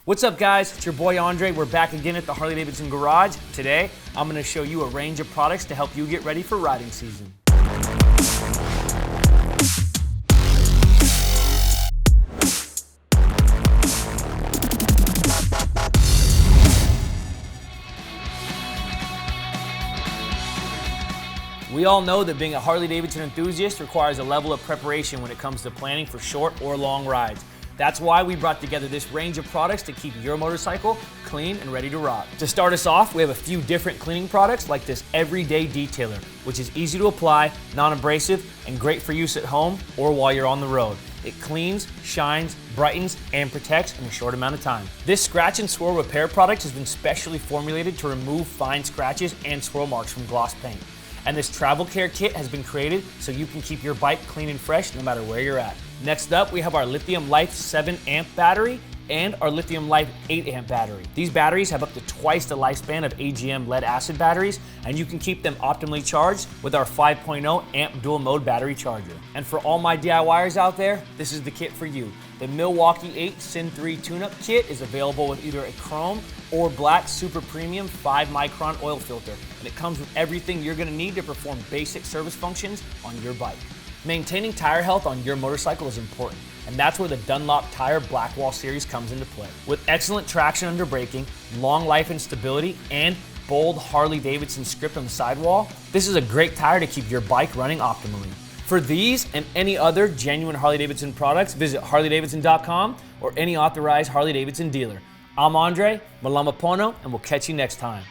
What's up guys, it's your boy Andre. We're back again at the Harley-Davidson garage. Today, I'm gonna show you a range of products to help you get ready for riding season. We all know that being a Harley-Davidson enthusiast requires a level of preparation when it comes to planning for short or long rides. That's why we brought together this range of products to keep your motorcycle clean and ready to rock. To start us off, we have a few different cleaning products like this Everyday Detailer, which is easy to apply, non-abrasive, and great for use at home or while you're on the road. It cleans, shines, brightens, and protects in a short amount of time. This scratch and swirl repair product has been specially formulated to remove fine scratches and swirl marks from gloss paint. And this travel care kit has been created so you can keep your bike clean and fresh no matter where you're at. Next up, we have our Lithium Life 7 amp battery and our Lithium Life 8 amp battery. These batteries have up to twice the lifespan of AGM lead acid batteries, and you can keep them optimally charged with our 5.0 amp dual mode battery charger. And for all my DIYers out there, this is the kit for you. The Milwaukee 8 Syn 3 tune-up kit is available with either a chrome or black super premium 5 micron oil filter, and it comes with everything you're gonna need to perform basic service functions on your bike. Maintaining tire health on your motorcycle is important, and that's where the Dunlop Tire Blackwall series comes into play. With excellent traction under braking, long life and stability, and bold Harley-Davidson script on the sidewall, this is a great tire to keep your bike running optimally. For these and any other genuine Harley-Davidson products, visit harleydavidson.com or any authorized Harley-Davidson dealer. I'm Andre, Malama Pono, and we'll catch you next time.